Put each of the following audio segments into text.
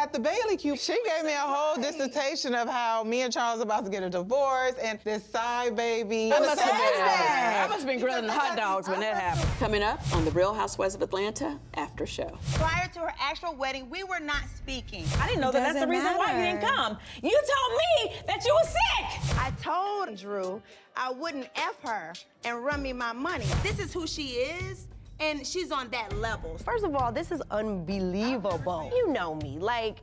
got the Bailey cube. She gave me a whole dissertation of how me and Charles about to get a divorce and this side baby. I must have been grilling hot dogs when that happened. Coming up on the Real Housewives of Atlanta after show. Prior to her actual wedding, we were not speaking. I didn't know that that's the reason why you didn't come. You told me that you were sick. I told Drew I wouldn't F her and run me my money. This is who she is, and she's on that level. First of all, this is unbelievable. You know me, like,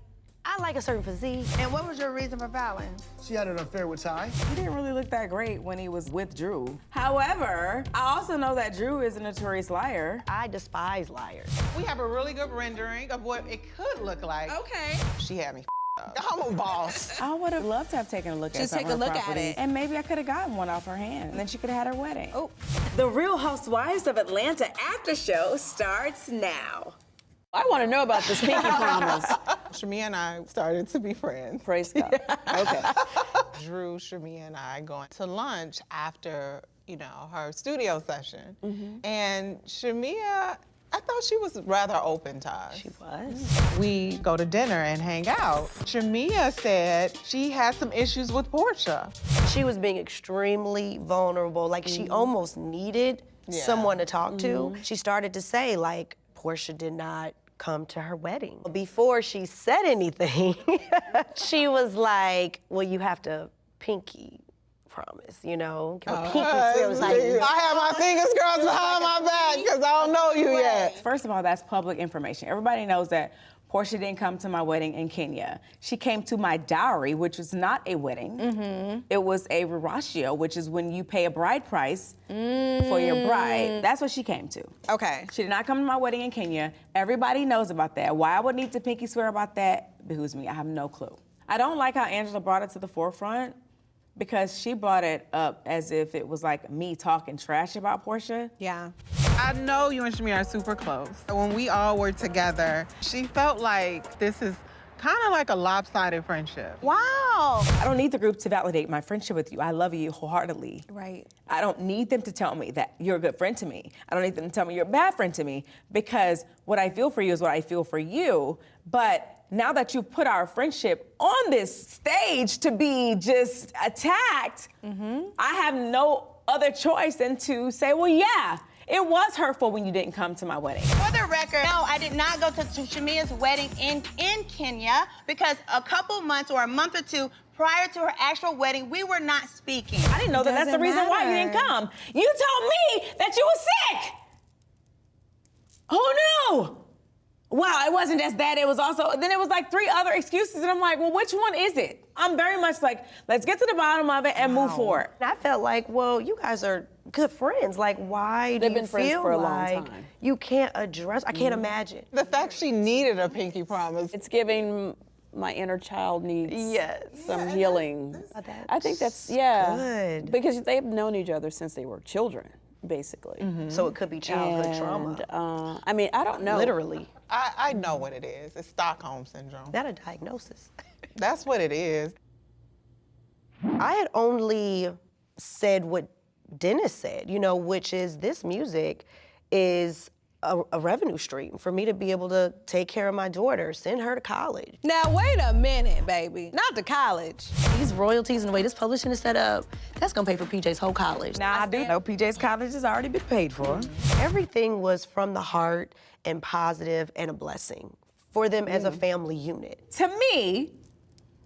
I like a certain physique. And what was your reason for fouling? She had an affair with Ty. He didn't really look that great when he was with Drew. However, I also know that Drew is a notorious liar. I despise liars. We have a really good rendering of what it could look like. Okay. She had me up. I'm a boss. I would have loved to have taken a look at some of her properties. And maybe I could have gotten one off her hand, and then she could have had her wedding. Oh. The Real Housewives of Atlanta after show starts now. I want to know about this pinky promise. Shamea and I started to be friends. Praise God. Okay. Drew, Shamea, and I going to lunch after, you know, her studio session. And Shamea, I thought she was rather open to us. She was. We go to dinner and hang out. Shamea said she had some issues with Porsha. She was being extremely vulnerable. Like, she almost needed someone to talk to. She started to say, like, Porsha did not come to her wedding. Before she said anything, she was like, well, you have to pinky promise, you know? Pinky swear was like, I have my fingers crossed behind my back because I don't know you yet. First of all, that's public information. Everybody knows that Porsha didn't come to my wedding in Kenya. She came to my dowry, which was not a wedding. It was a ratio, which is when you pay a bride price for your bride. That's what she came to. Okay. She did not come to my wedding in Kenya. Everybody knows about that. Why I would need to pinky swear about that behooves me. I have no clue. I don't like how Angela brought it to the forefront because she brought it up as if it was like me talking trash about Porsha. Yeah. I know you and Shamea are super close. When we all were together, she felt like this is kind of like a lopsided friendship. Wow. I don't need the group to validate my friendship with you. I love you wholeheartedly. Right. I don't need them to tell me that you're a good friend to me. I don't need them to tell me you're a bad friend to me because what I feel for you is what I feel for you. But now that you've put our friendship on this stage to be just attacked, I have no other choice than to say, well, yeah, it was hurtful when you didn't come to my wedding. For the record, no, I did not go to Shamea's wedding in Kenya because a couple months or a month or two prior to her actual wedding, we were not speaking. I didn't know that that's the reason why you didn't come. You told me that you were sick. Who knew? Wow, it wasn't just that, it was also, then it was like 3 other excuses, and I'm like, well, which one is it? I'm very much like, let's get to the bottom of it and move forward. I felt like, well, you guys are good friends. Like, why do you feel for a long like time. you can't address, I can't imagine. The fact she needed a pinky promise. It's giving my inner child needs some healing. I think that's, good. Because they've known each other since they were children, basically. So it could be childhood trauma. And, I mean, I don't know. Literally. I know what it is. It's Stockholm Syndrome. That a diagnosis. That's what it is. I had only said what Dennis said, you know, which is this music is a revenue stream for me to be able to take care of my daughter, send her to college. Now, wait a minute, baby. Not to college. These royalties and the way this publishing is set up, that's gonna pay for PJ's whole college. Now, I do know PJ's college has already been paid for. Everything was from the heart and positive and a blessing for them as a family unit. To me,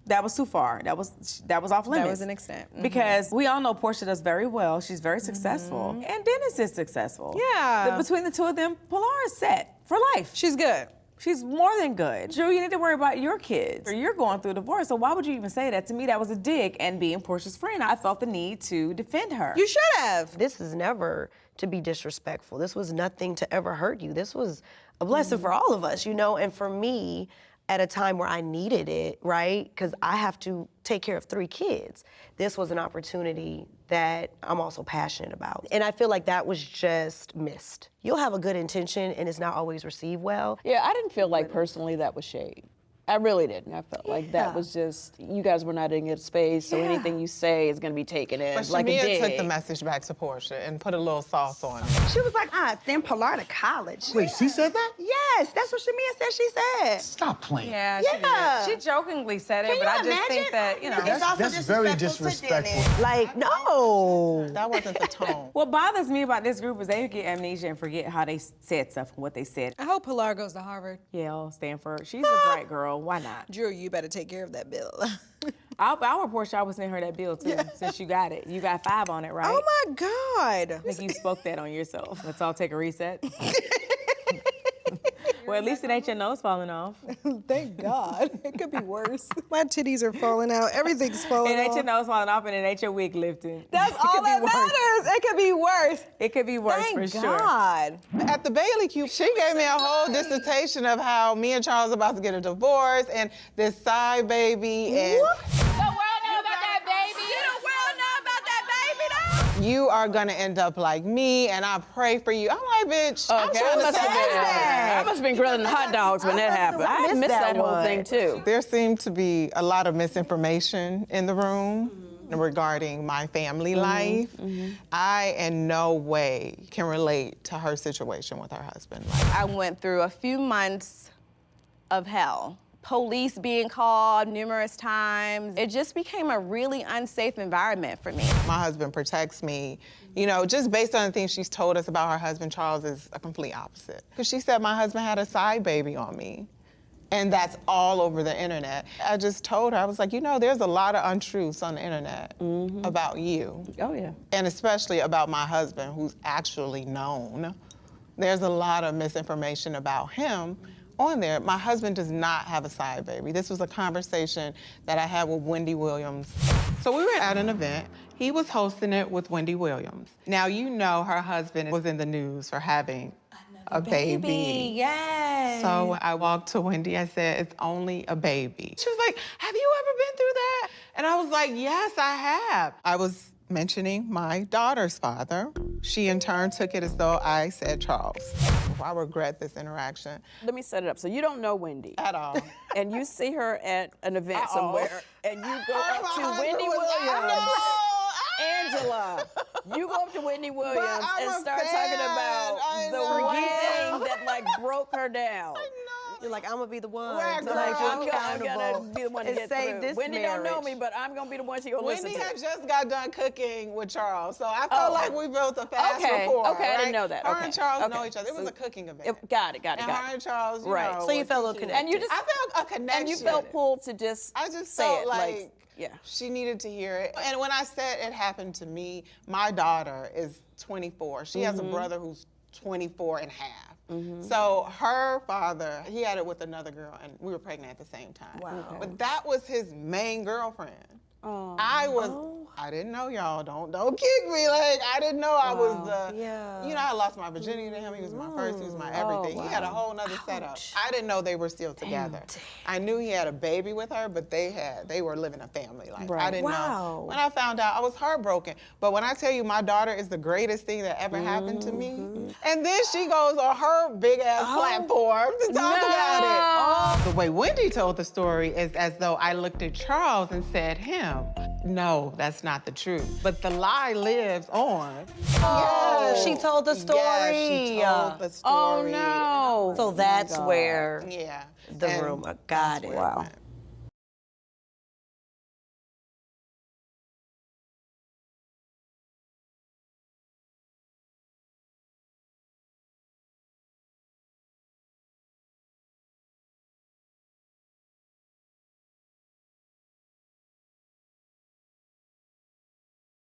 that was too far. That was off limits. That was an extent. Because we all know Porsha does very well. She's very successful. And Dennis is successful. Yeah. Between the two of them, Pilar is set for life. She's good. She's more than good. Drew, you need to worry about your kids. Or you're going through a divorce, so why would you even say that? To me, that was a dig, and being Porsha's friend, I felt the need to defend her. You should have. This is never to be disrespectful. This was nothing to ever hurt you. This was a blessing for all of us, you know? And for me, at a time where I needed it, right? Because I have to take care of 3 kids. This was an opportunity that I'm also passionate about. And I feel like that was just missed. You'll have a good intention and it's not always received well. Yeah, I didn't feel like personally that was shade. I really didn't. I felt like that was just, you guys were not in a good space, so anything you say is gonna be taken in But like a Shamea dig. took the message back to Porsha and put a little sauce on it. She was like, send Pilar to college. Wait, she said that? Yes, that's what Shamea said she said. Stop playing. Yeah, Yeah. she jokingly said it, Can but you I just imagine? think that, you know. It's also That's very disrespectful to disrespectful. Dennis. Like, no. That wasn't the tone. What bothers me about this group is they get amnesia and forget how they said stuff and what they said. I hope Pilar goes to Harvard. Yale, Stanford. She's a bright girl. Why not? Drew, you better take care of that bill. I'll report you. I was sending her that bill too, since you got it. You got 5 on it, right? Oh my God. I think you spoke that on yourself. Let's all take a reset. Well, at least it ain't your nose falling off. Thank God. It could be worse. My titties are falling out. Everything's falling It ain't your off. nose falling off, and it ain't your wig lifting. That's It all could be that worse. matters. It could be worse. It could be worse Thank for sure. God. At the Bailey Cube, she gave me a whole dissertation of how me and Charles are about to get a divorce and this side baby and you are gonna end up like me and I pray for you. I'm like, bitch, I'm Okay, trying to say I must have been grilling hot dogs when that happened. I missed that whole thing too. There seemed to be a lot of misinformation in the room regarding my family life. I in no way can relate to her situation with her husband. I went through a few months of hell. Police being called numerous times. It just became a really unsafe environment for me. My husband protects me. You know, just based on the things she's told us about her husband, Charles is a complete opposite. Because she said my husband had a side baby on me. And that's all over the internet. I just told her, I was like, you know, there's a lot of untruths on the internet about you. Oh yeah. And especially about my husband, who's actually known. There's a lot of misinformation about him on there. My husband does not have a side baby. This was a conversation that I had with Wendy Williams. So we were at an event. He was hosting it with Wendy Williams. Now, you know her husband was in the news for having a baby. Yes. So I walked to Wendy, I said, it's only a baby. She was like, have you ever been through that? And I was like, yes, I have. I was mentioning my daughter's father. She in turn took it as though I said Charles. I regret this interaction. Let me set it up. So you don't know Wendy. At all. And you see her at an event somewhere, and you go up to Wendy Williams. Angela, you go up to Wendy Williams and start talking about the one thing that like broke her down. You're like, I'm gonna be the one Right, to girl. like I'm you gonna accountable be the one to and get save through. this Wendy don't know me, marriage. but I'm gonna be the one she gonna listen Wendy to. had just got done cooking with Charles, so I felt like we built a fast rapport. Okay, I didn't right? know that. Her Okay, and Charles okay. know each other. It was So a cooking event. Got it. And her and Charles, you Right. know, So you were felt a little cooking. connected. And you just I felt a connection. and you felt pulled to just I just say felt it, like yeah. she needed to hear it. And when I said it happened to me, my daughter is 24. She has a brother who's 24 and a half. So her father, he had it with another girl, and we were pregnant at the same time. Wow. But that was his main girlfriend. I didn't know, y'all. Don't kick me. Like, I didn't know I was the, you know, I lost my virginity to him. He was my first, he was my everything. He had a whole nother setup. I didn't know they were still together. I knew he had a baby with her, but they were living a family life. I didn't know. When I found out, I was heartbroken. But when I tell you my daughter is the greatest thing that ever happened to me, and then she goes on her big ass platform to talk about it. The way Wendy told the story is as though I looked at Charles and said him. No, that's not the truth. But the lie lives on. Oh, she told the story. Yes, she told the story. Oh no. So that's where Yeah. the And rumor got that's it. where it went.